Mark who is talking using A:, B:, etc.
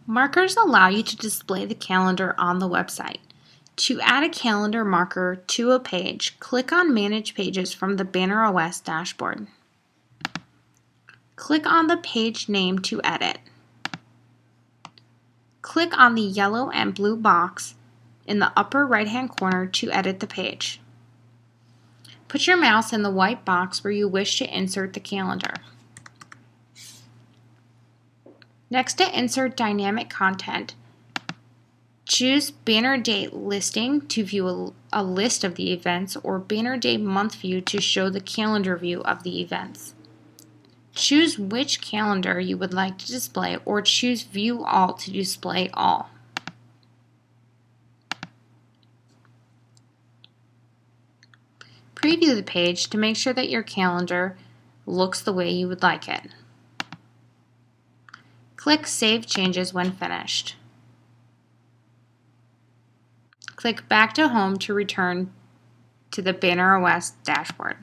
A: Markers allow you to display the calendar on the website. To add a calendar marker to a page, click on Manage Pages from the BannerOS dashboard. Click on the page name to edit. Click on the yellow and blue box in the upper right-hand corner to edit the page. Put your mouse in the white box where you wish to insert the calendar. Next, to insert dynamic content, choose BannerDate Listing to view a list of the events, or BannerDate Month View to show the calendar view of the events. Choose which calendar you would like to display, or choose View All to display all. Preview the page to make sure that your calendar looks the way you would like it. Click Save Changes when finished. Click back to home to return to the BannerOS dashboard.